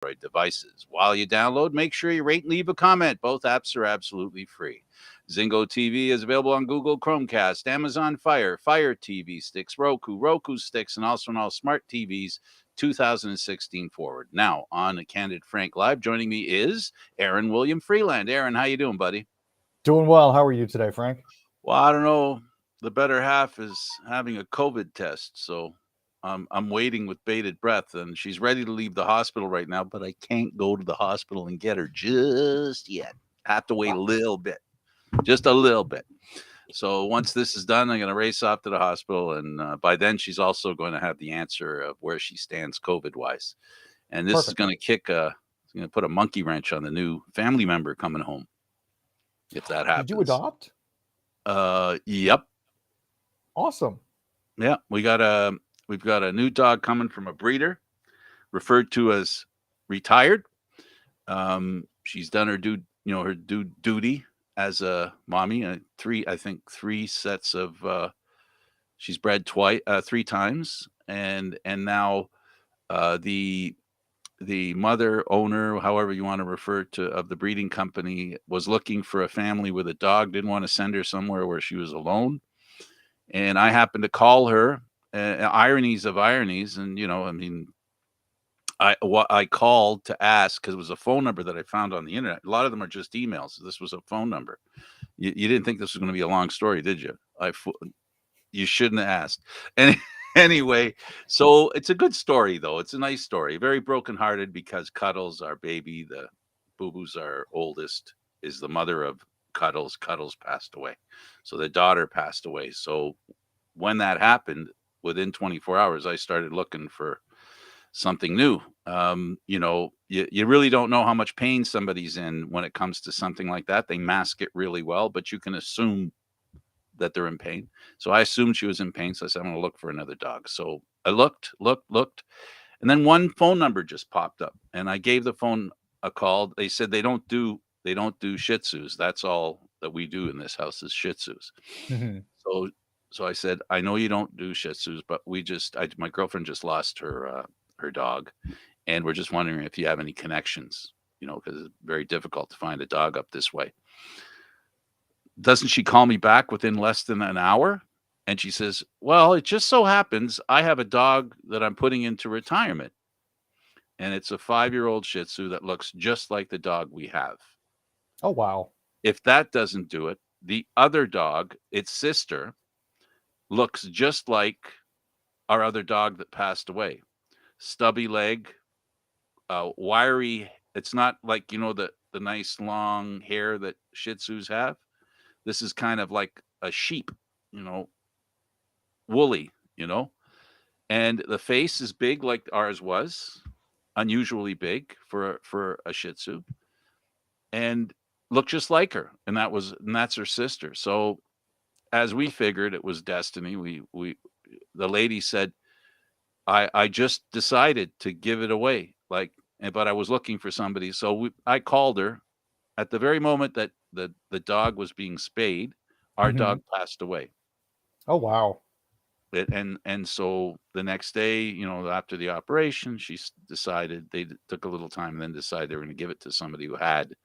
Android devices. While you download, make sure you rate and leave a comment. Both apps are absolutely free. Zingo TV is available on Google Chromecast, Amazon Fire TV sticks, Roku sticks, and also on all smart TVs 2016 forward. Now, on Candid Frank Live, joining me is Aaron William Freeland. Aaron, how you doing, buddy? Doing well. How are you today, Frank? Well, I don't know. The better half is having a COVID test, so I'm waiting with bated breath, and she's ready to leave the hospital right now, but I can't go to the hospital and get her just yet. I have to wait a little bit, just a little bit. So once this is done, I'm going to race off to the hospital, and by then she's also going to have the answer of where she stands COVID wise. And this is Perfect. going to it's going to put a monkey wrench on the new family member coming home if that Did you happens. adopt? Yep. Awesome. Yeah, we've got a new dog coming from a breeder, referred to as retired. She's done her duty as a mommy. I think three sets of she's bred twice, three times, and now the mother owner, however you want to refer to, of the breeding company, was looking for a family with a dog. Didn't want to send her somewhere where she was alone, and I happened to call her. Ironies of ironies, and I mean, I called to ask because it was a phone number that I found on the internet. A lot of them are just emails. This was a phone number. You didn't think this was going to be a long story, did you? You shouldn't have asked. And anyway, so it's a good story though. It's a nice story. Very brokenhearted because Cuddles, our baby, the Boo Boo's our oldest, is the mother of Cuddles. Cuddles passed away, so the daughter passed away. So when that happened, within 24 hours, I started looking for something new. You really don't know how much pain somebody's in when it comes to something like that. They mask it really well, but you can assume that they're in pain. So I assumed she was in pain. So I said, I'm going to look for another dog. So I looked. And then one phone number just popped up and I gave the phone a call. They said they don't do Shih Tzus. That's all that we do in this house is Shih Tzus. Mhm. So I said, I know you don't do Shih Tzus, but my girlfriend just lost her dog, and we're just wondering if you have any connections, because it's very difficult to find a dog up this way. Doesn't she call me back within less than an hour? And she says, well, it just so happens I have a dog that I'm putting into retirement, and it's a 5-year-old Shih Tzu that looks just like the dog we have. Oh, wow. If that doesn't do it, the other dog, its sister, looks just like our other dog that passed away. Stubby leg, wiry. It's not like the nice long hair that Shih Tzus have. This is kind of like a sheep, you know, woolly, and the face is big like ours was, unusually big for a Shih Tzu, and looked just like her, and that's her sister. So as we figured, it was destiny. We The lady said, I just decided to give it away, but I was looking for somebody, so I called her at the very moment that the dog was being spayed. Our Mhm. dog passed away. Oh, wow. And so the next day, after the operation, decided took a little time and then decided they were going to give it to somebody who had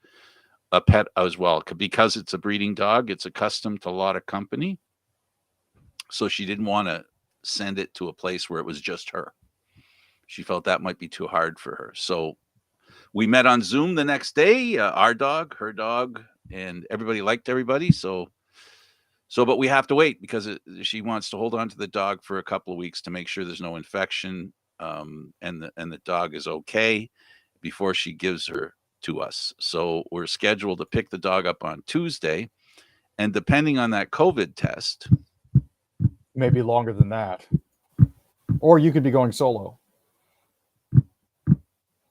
a pet as well, because it's a breeding dog. It's accustomed to a lot of company, so she didn't want to send it to a place where it was just her. She felt that might be too hard for her. So we met on Zoom the next day, our dog, her dog, and everybody liked everybody. But we have to wait because she wants to hold on to the dog for a couple of weeks to make sure there's no infection, and the dog is okay before she gives her to us. So we're scheduled to pick the dog up on Tuesday, and depending on that COVID test, Maybe longer than that. Or you could be going solo.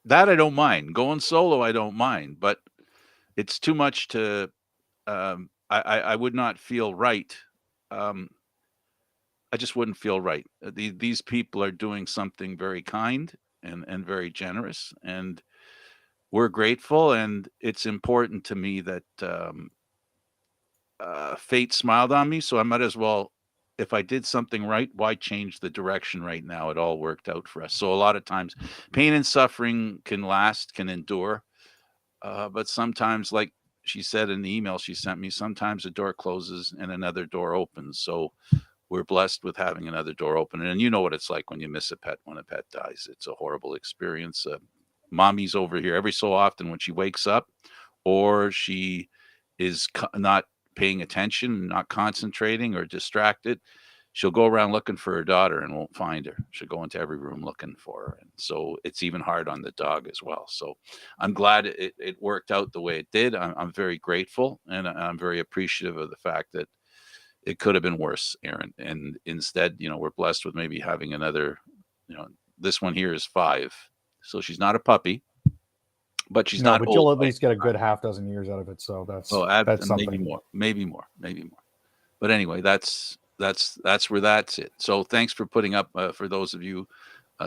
that I don't mind. Going solo, I don't mind, but it's too much to. I would not feel right. Um, I just wouldn't feel right. These people are doing something very kind and very generous, and we're grateful. And it's important to me that fate smiled on me, so I might as well. if I did something right, why change the direction right now? It all worked out for us. So a lot of times, pain and suffering can last, can endure, but sometimes, like she said in the email she sent me, sometimes a door closes and another door opens. So we're blessed with having another door open. And you know what it's like when you miss a pet, when a pet dies. It's a horrible experience. Mommy's over here every so often when she wakes up or she is not paying attention, not concentrating or distracted. She'll go around looking for her daughter and won't find her. She'll go into every room looking for her. And so it's even hard on the dog as well. So I'm glad it worked out the way it did. I'm very grateful and I'm very appreciative of the fact that it could have been worse, Aaron. And instead, we're blessed with maybe having another, this one here is 5. So she's not a puppy, but she's No, not but old. you'll at least get a good half dozen years out of it. So that's Maybe something. more, maybe more, maybe more. But anyway, that's where that's it. So thanks for putting up for those of you.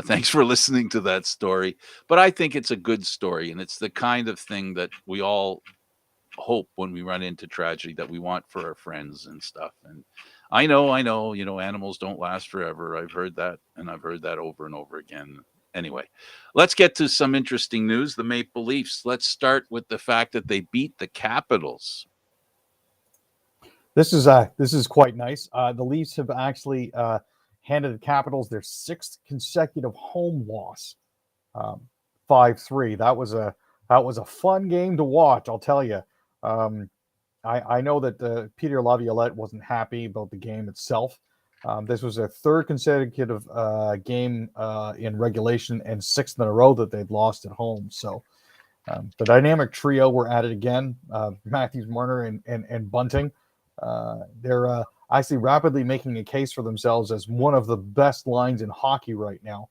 Thanks for listening to that story. But I think it's a good story, and it's the kind of thing that we all hope when we run into tragedy that we want for our friends and stuff. And I know, animals don't last forever. I've heard that, and I've heard that over and over again. Anyway, let's get to some interesting news. The Maple Leafs. Let's start with the fact that they beat the Capitals. This is quite nice. The Leafs have actually handed the Capitals their 6th consecutive home loss, 5-3. That was a fun game to watch. I'll tell you. I know that Peter Laviolette wasn't happy about the game itself. This was their 3rd consecutive game in regulation and 6th in a row that they'd lost at home. So the dynamic trio were at it again. Matthews, Marner, and Bunting. They're actually rapidly making a case for themselves as one of the best lines in hockey right now,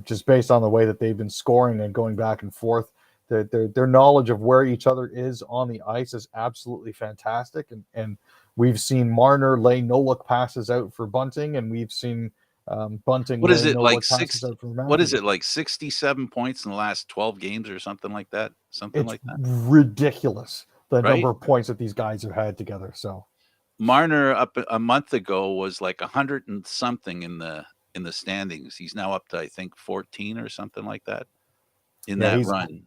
just based on the way that they've been scoring and going back and forth. Their knowledge of where each other is on the ice is absolutely fantastic. And we've seen Marner lay no-look passes out for Bunting, and we've seen Bunting What is lay it like no-look passes out for Matthews. What is it like 67 points in the last 12 games or something like that? It's ridiculous, the right? number of points that these guys have had together. So Marner up a month ago was like 100 and something in the standings. He's now up to I think 14 or something like that in that run.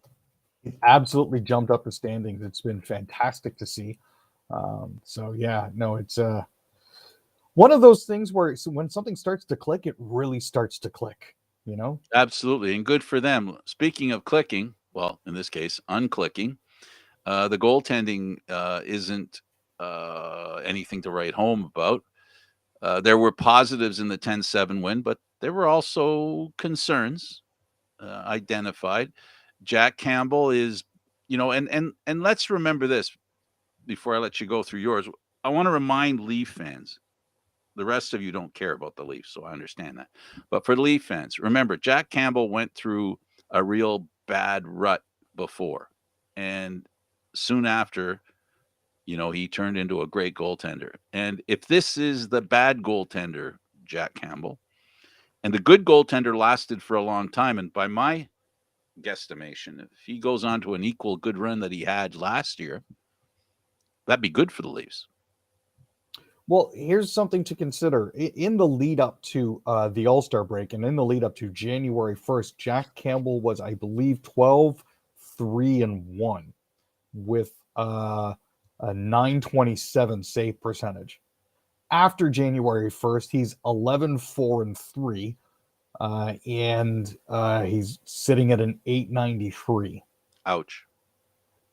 He's absolutely jumped up the standings. It's been fantastic to see. So yeah, no, it's one of those things where when something starts to click, it really starts to click. Absolutely, and good for them. Speaking of clicking, well, in this case, unclicking, the goaltending isn't anything to write home about. There were positives in the 10-7 win, but there were also concerns identified. Jack Campbell is, and let's remember this before I let you go through yours. I want to remind Leaf fans. The rest of you don't care about the Leafs, so I understand that. But for Leaf fans, remember Jack Campbell went through a real bad rut before, and soon after, he turned into a great goaltender. And if this is the bad goaltender, Jack Campbell, and the good goaltender lasted for a long time, and by my guesstimation, if he goes on to an equal good run that he had last year, that'd be good for the Leafs. Well, here's something to consider. In the lead up to the All-Star break and in the lead up to January 1st, Jack Campbell was, I believe, 12-3-1 with a 927 save percentage. After January 1st, he's 11-4-3, and he's sitting at an 893. Ouch.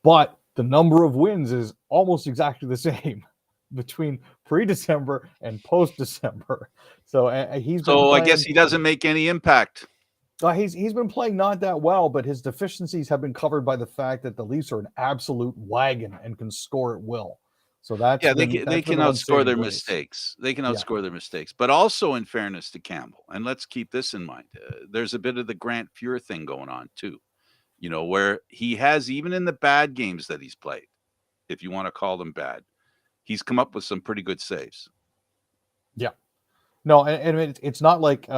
But the number of wins is almost exactly the same between pre-December and post-December. So he's been So playing, I guess he doesn't make any impact. he's been playing not that well, but his deficiencies have been covered by the fact that the Leafs are an absolute wagon and can score at will. So they can outscore their mistakes. They can outscore their mistakes. But also, in fairness to Campbell, and let's keep this in mind, there's a bit of the Grant Fuhr thing going on too. Where he has, even in the bad games that he's played, if you want to call them bad, he's come up with some pretty good saves. Yeah. No, and it's not like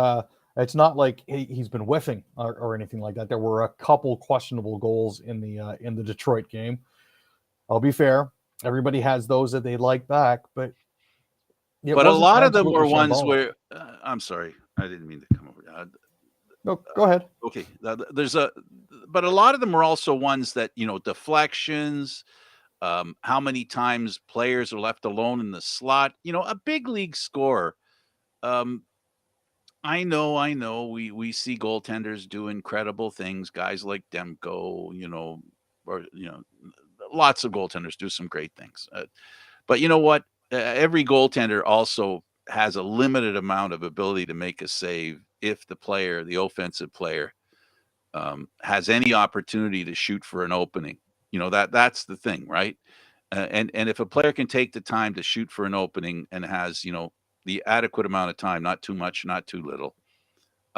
he's been whiffing or anything like that. There were a couple questionable goals in the Detroit game. I'll be fair. Everybody has those that they like back, but It But a wasn't lot of them absolutely were ones shambolic. where I'm sorry, I didn't mean to come over. No, go ahead. Okay, but a lot of them were also ones that deflections. How many times players are left alone in the slot? A big league score. Um, I know. We see goaltenders do incredible things. Guys like Demko, or lots of goaltenders do some great things. But you know what? Every goaltender also has a limited amount of ability to make a save if the offensive player, has any opportunity to shoot for an opening. That's the thing, right? And if a player can take the time to shoot for an opening and has the adequate amount of time, not too much, not too little,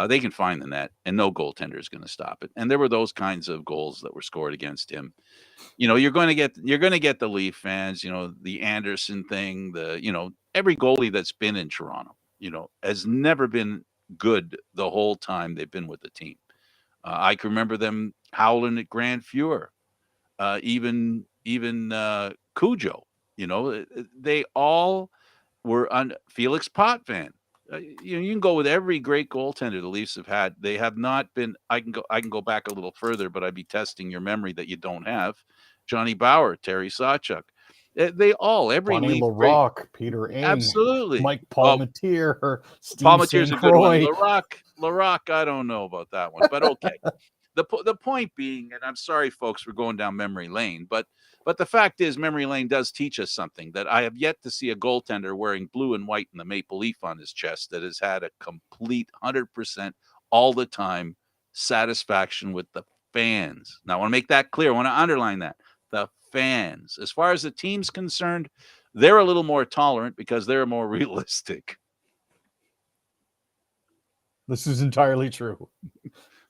they can find the net, and no goaltender is going to stop it. And there were those kinds of goals that were scored against him. You're going to get the Leaf fans, the Anderson thing, every goalie that's been in Toronto, has never been good the whole time they've been with the team. I can remember them howling at Grand Fuhr, even Cujo. They all were on Felix Potvin. You can go with every great goaltender the Leafs have had. They have not been. I can go back a little further, but I'd be testing your memory that you don't have. Johnny Bauer, Terry Sawchuk. They all every Bonnie Leaf great. LaRocque, Peter Ing, Absolutely. Mike Well, Palmetier, Steve Palmetier's St. a good one. Croix. LaRocque, I don't know about that one, but okay. The point being, and I'm sorry, folks, we're going down memory lane, but the fact is, memory lane does teach us something that I have yet to see a goaltender wearing blue and white and the maple leaf on his chest that has had a complete 100% all the time satisfaction with the fans. Now, I want to make that clear. I want to underline that. The fans. As far as the team's concerned, they're a little more tolerant because they're more realistic. This is entirely true.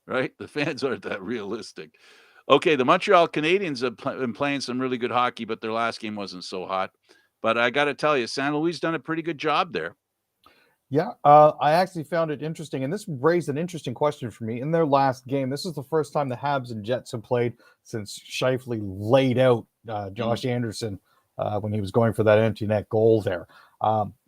Right? The fans aren't that realistic. Okay, the Montreal Canadiens have been playing some really good hockey, but their last game wasn't so hot. But I got to tell you, San Luis done a pretty good job there. Yeah, I actually found it interesting, and this raised an interesting question for me. In their last game, this is the first time the Habs and Jets have played since Scheifele laid out Josh Anderson when he was going for that empty net goal there.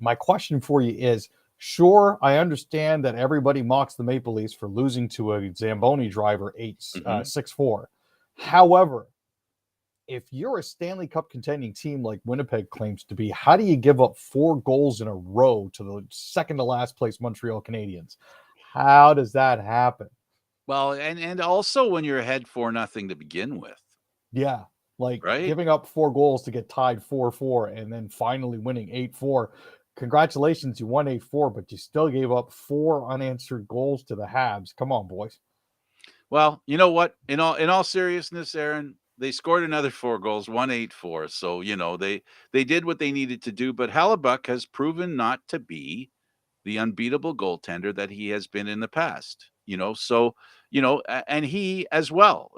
My question for you is, sure, I understand that everybody mocks the Maple Leafs for losing to a Zamboni driver 6-4. However, if you're a Stanley Cup contending team like Winnipeg claims to be, how do you give up 4 goals in a row to the second to last place Montreal Canadiens? How does that happen? Well, and also when you're ahead 4-0 to begin with. Yeah, like right? Giving up 4 goals to get tied 4-4 and then finally winning 8-4. Congratulations, you won 8-4, but you still gave up 4 unanswered goals to the Habs. Come on, boys. Well, you know what? In all seriousness, Aaron, they scored another 4 goals, 1-8-4. So, they did what they needed to do, but Hellebuck has proven not to be the unbeatable goaltender that he has been in the past. So, and he as well.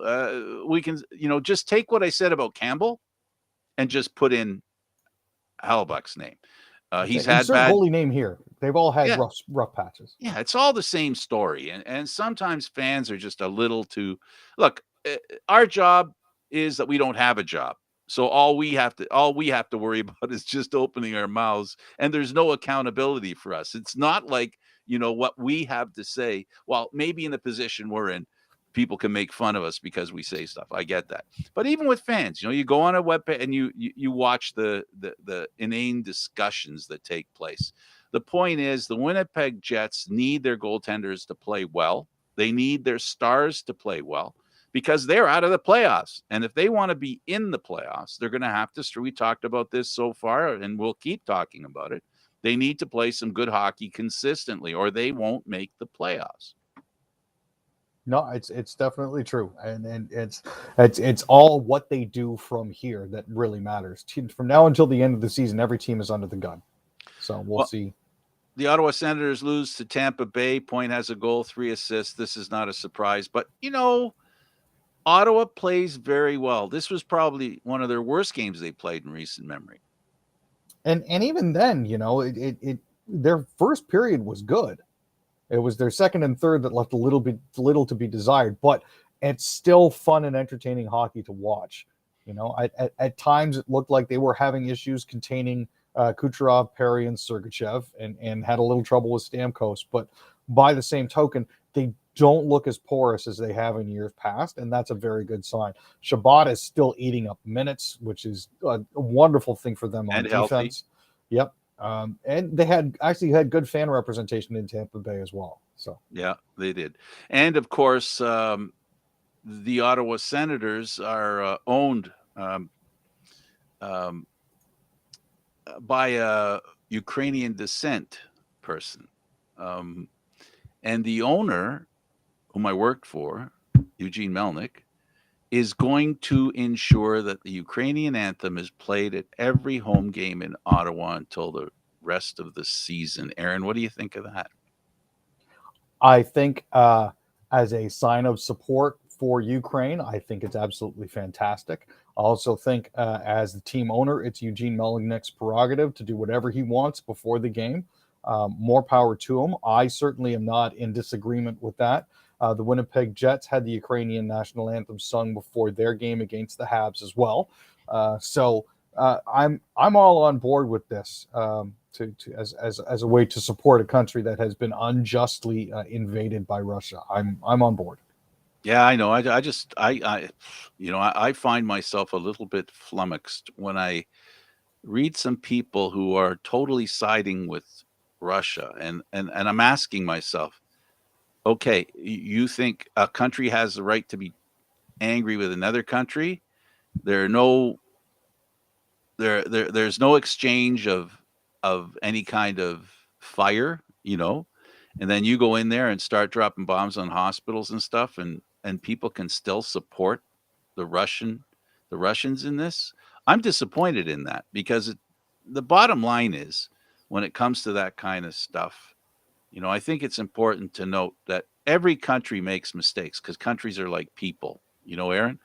We can, just take what I said about Campbell and just put in Hellebuck's name. He's had insert bad goalie name here. They've all had Yeah. rough patches. Yeah, it's all the same story, and sometimes fans are just a little too. Look, our job is that we don't have a job, so all we have to worry about is just opening our mouths, and there's no accountability for us. It's not like what we have to say. Well, maybe in the position we're in, people can make fun of us because we say stuff. I get that, but even with fans, you go on a web page and you watch the inane discussions that take place. The point is, the Winnipeg Jets need their goaltenders to play well. They need their stars to play well because they're out of the playoffs. And if they want to be in the playoffs, they're going to have to. We talked about this so far, and we'll keep talking about it. They need to play some good hockey consistently, or they won't make the playoffs. No, it's definitely true, and it's all what they do from here that really matters. From now until the end of the season, every team is under the gun. So we'll see. The Ottawa Senators lose to Tampa Bay. Point has a goal, 3 assists. This is not a surprise, but Ottawa plays very well. This was probably one of their worst games they played in recent memory. And even then, their first period was good. It was their second and third that left little to be desired, but it's still fun and entertaining hockey to watch. At times it looked like they were having issues containing Kucherov, Perry, and Sergachev, and had a little trouble with Stamkos. But by the same token, they don't look as porous as they have in years past, and that's a very good sign. Shabbat is still eating up minutes, which is a wonderful thing for them on And healthy. defense. Yep. And they had good fan representation in Tampa Bay as well. So Yeah, they did. And of course, the Ottawa Senators are owned um, by a Ukrainian descent person. Um, and the owner, whom I worked for, Eugene Melnick, is going to ensure that the Ukrainian anthem is played at every home game in Ottawa until the rest of the season. Aaron, what do you think of that? I think as a sign of support for Ukraine, I think it's absolutely fantastic. I also think as the team owner, it's Eugene Melnick's prerogative to do whatever he wants before the game. More power to him. I certainly am not in disagreement with that. The Winnipeg Jets had the Ukrainian national anthem sung before their game against the Habs as well. So I'm all on board with this. As a way to support a country that has been unjustly invaded by Russia. I'm on board. Yeah, I know. I find myself a little bit flummoxed when I read some people who are totally siding with Russia, and I'm asking myself, okay, you think a country has the right to be angry with another country? There are no there's no exchange of any kind of fire, and then you go in there and start dropping bombs on hospitals and stuff, and people can still support the Russians in this. I'm disappointed in that because the bottom line is when it comes to that kind of stuff, I think it's important to note that every country makes mistakes because countries are like people, Aaron.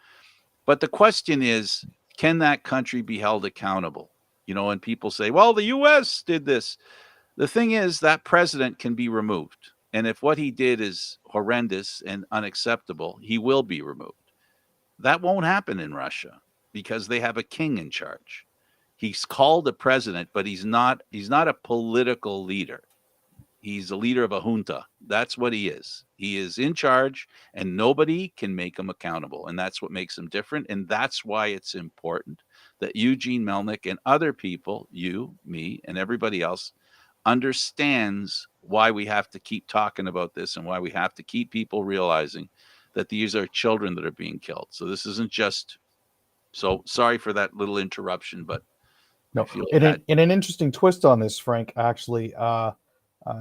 But the question is, can that country be held accountable? And people say, well, the US did this. The thing is, that president can be removed. And if what he did is horrendous and unacceptable, he will be removed. That won't happen in Russia because they have a king in charge. He's called a president, but he's not a political leader. He's a leader of a junta. That's what he is. He is in charge and nobody can make him accountable. And that's what makes him different. And that's why it's important that Eugene Melnick and other people, you, me, and everybody else, understands why we have to keep talking about this and why we have to keep people realizing that these are children that are being killed. So this isn't just, so sorry for that little interruption, but I No, feel in an interesting twist on this, Frank, actually,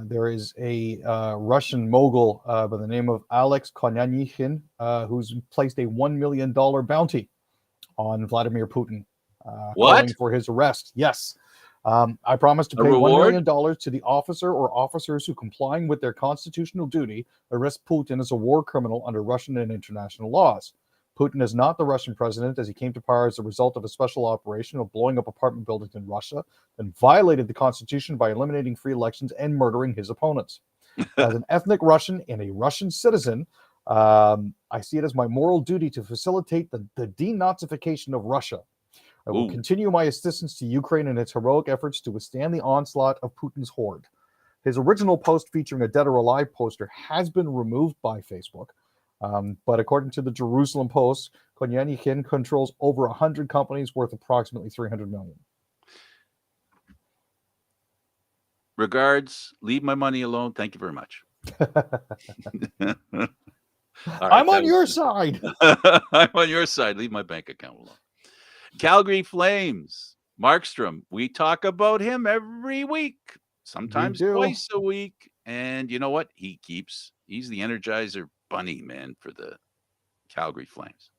there is a Russian mogul by the name of Alex Konyanikhin who's placed a $1 million bounty on Vladimir Putin, calling for his arrest. Yes. I promise to pay $1 million to the officer or officers who, complying with their constitutional duty, arrest Putin as a war criminal under Russian and international laws. Putin is not the Russian president, as he came to power as a result of a special operation of blowing up apartment buildings in Russia and violated the constitution by eliminating free elections and murdering his opponents. As an ethnic Russian and a Russian citizen, I see it as my moral duty to facilitate the denazification of Russia. I will continue my assistance to Ukraine in its heroic efforts to withstand the onslaught of Putin's horde. His original post featuring a Dead or Alive poster has been removed by Facebook. But according to the Jerusalem Post, Konyanikhin controls over 100 companies worth approximately $300 million. Regards, leave my money alone. Thank you very much. I'm on your side. I'm on your side. Leave my bank account alone. Calgary Flames, Markstrom. We talk about him every week, sometimes twice a week. And you know what? He's the Energizer Bunny, man, for the Calgary Flames.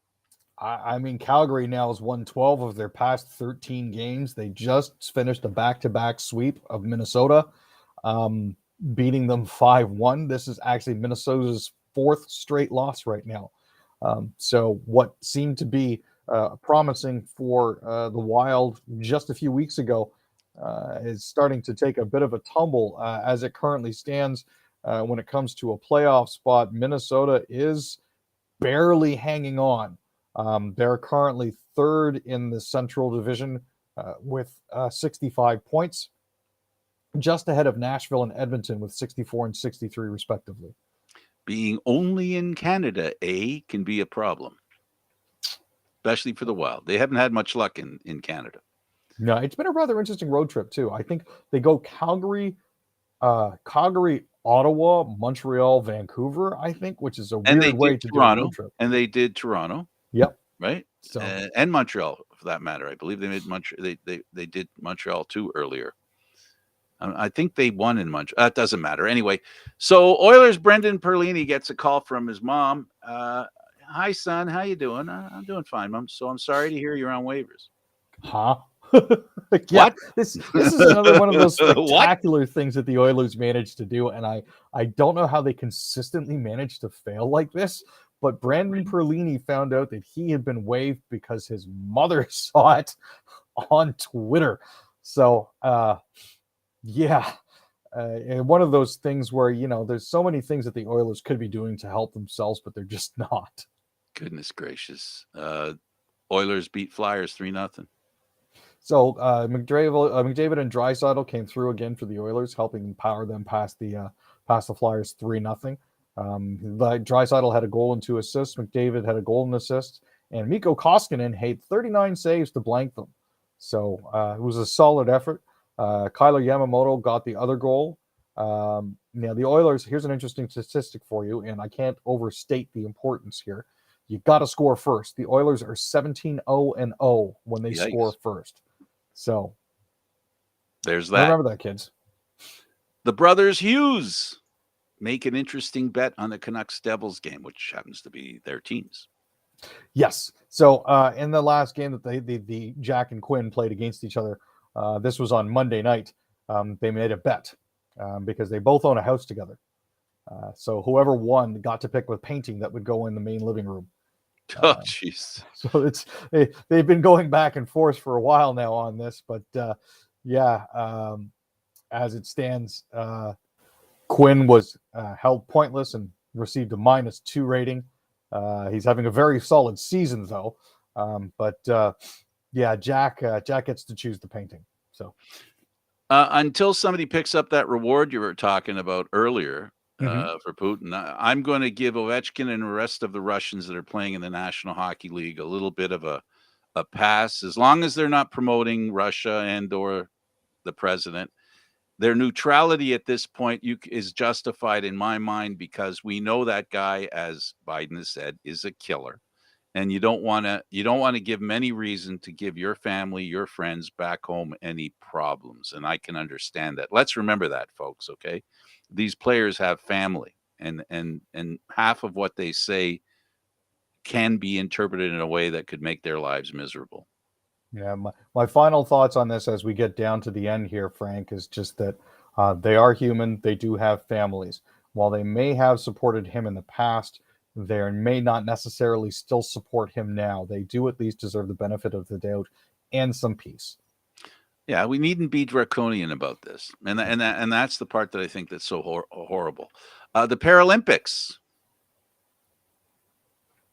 I mean, Calgary now has won 12 of their past 13 games. They just finished a back-to-back sweep of Minnesota, beating them 5-1. This is actually Minnesota's fourth straight loss right now. So what seemed to be promising for the Wild just a few weeks ago is starting to take a bit of a tumble as it currently stands. When it comes to a playoff spot, Minnesota is barely hanging on. They're currently third in the Central Division with 65 points, just ahead of Nashville and Edmonton with 64 and 63 respectively. Being only in Canada, can be a problem, especially for the Wild. They haven't had much luck in Canada. No, it's been a rather interesting road trip too. I think they go Calgary, Ottawa, Montreal, Vancouver, I think, which is a And they weird did way to do a Toronto, road trip. and they did Toronto, Yep. right? So And Montreal, for that matter. I believe they made Montreal. They did Montreal too earlier. I think they won in Montreal. It doesn't matter. Anyway, so Oilers' Brendan Perlini gets a call from his mom. Hi, son. How you doing? I'm doing fine, Mom. So I'm sorry to hear you're on waivers. huh? Yeah, What? this is another one of those What? spectacular things that the Oilers managed to do, and I don't know how they consistently manage to fail like this. But Brandon Perlini found out that he had been waived because his mother saw it on Twitter. So, yeah, and one of those things where, you know, there's so many things that the Oilers could be doing to help themselves, but they're just not. Goodness gracious. Oilers beat Flyers 3-0. So McDavid and Draisaitl came through again for the Oilers, helping power them past the Flyers 3-0. Draisaitl had a goal and 2 assists. McDavid had a goal and assist, and Mikko Koskinen had 39 saves to blank them. So it was a solid effort. Kyler Yamamoto got the other goal. Now the Oilers. Here's an interesting statistic for you, and I can't overstate the importance here. You got to score first. The Oilers are 17-0-0 when they score first. So there's that. Remember that, kids. The brothers Hughes make an interesting bet on the Canucks Devils game, which happens to be their teams. Yes. So in the last game that the Jack and Quinn played against each other, this was on Monday night. They made a bet because they both own a house together. So whoever won got to pick with painting that would go in the main living room. Oh, jeez. So they've been going back and forth for a while now on this, but as it stands, Quinn was held pointless and received a -2 rating. He's having a very solid season though, but Jack gets to choose the painting. So until somebody picks up that reward you were talking about earlier. For Putin, I'm going to give Ovechkin and the rest of the Russians that are playing in the National Hockey League a little bit of a pass, as long as they're not promoting Russia and or the president. Their neutrality at this point is justified in my mind, because we know that guy, as Biden has said, is a killer, and you don't want to give him any reason to give your family, your friends back home any problems. And I can understand that. Let's remember that, folks. Okay. These players have family, and half of what they say can be interpreted in a way that could make their lives miserable. Yeah, my final thoughts on this as we get down to the end here, Frank, is just that they are human. They do have families. While they may have supported him in the past, they may not necessarily still support him now. They do at least deserve the benefit of the doubt and some peace. Yeah, we needn't be draconian about this, and that's the part that I think that's so horrible. The Paralympics.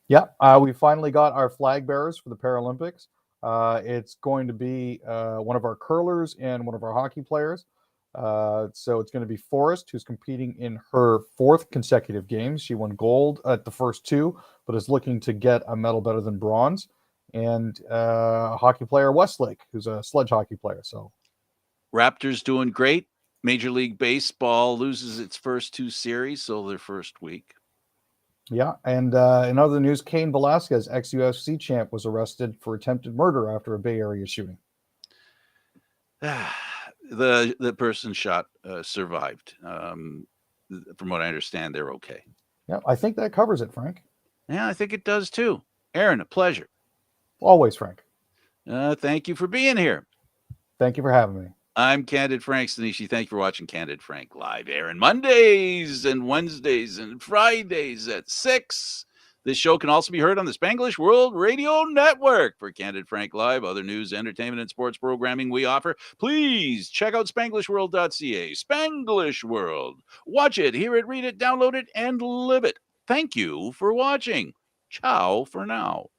Yeah, we finally got our flag bearers for the Paralympics. It's going to be one of our curlers and one of our hockey players. So it's going to be Forrest, who's competing in her 4th consecutive games. She won gold at the first 2, but is looking to get a medal better than bronze. And hockey player Westlake, who's a sledge hockey player. So Raptors doing great. Major League Baseball loses its first 2 series, so their first week. Yeah, and in other news, Cain Velasquez, ex-UFC champ, was arrested for attempted murder after a Bay Area shooting. The person shot survived. From what I understand, they're okay. Yeah, I think that covers it, Frank. Yeah, I think it does too. Aaron, a pleasure. Always, Frank. Thank you for being here. Thank you for having me. I'm Candid Frank Stanisci. Thank you for watching Candid Frank Live, Aaron. Mondays and Wednesdays and Fridays at 6. This show can also be heard on the Spanglish World Radio Network. For Candid Frank Live, other news, entertainment, and sports programming we offer, please check out SpanglishWorld.ca. Spanglish World. Watch it, hear it, read it, download it, and live it. Thank you for watching. Ciao for now.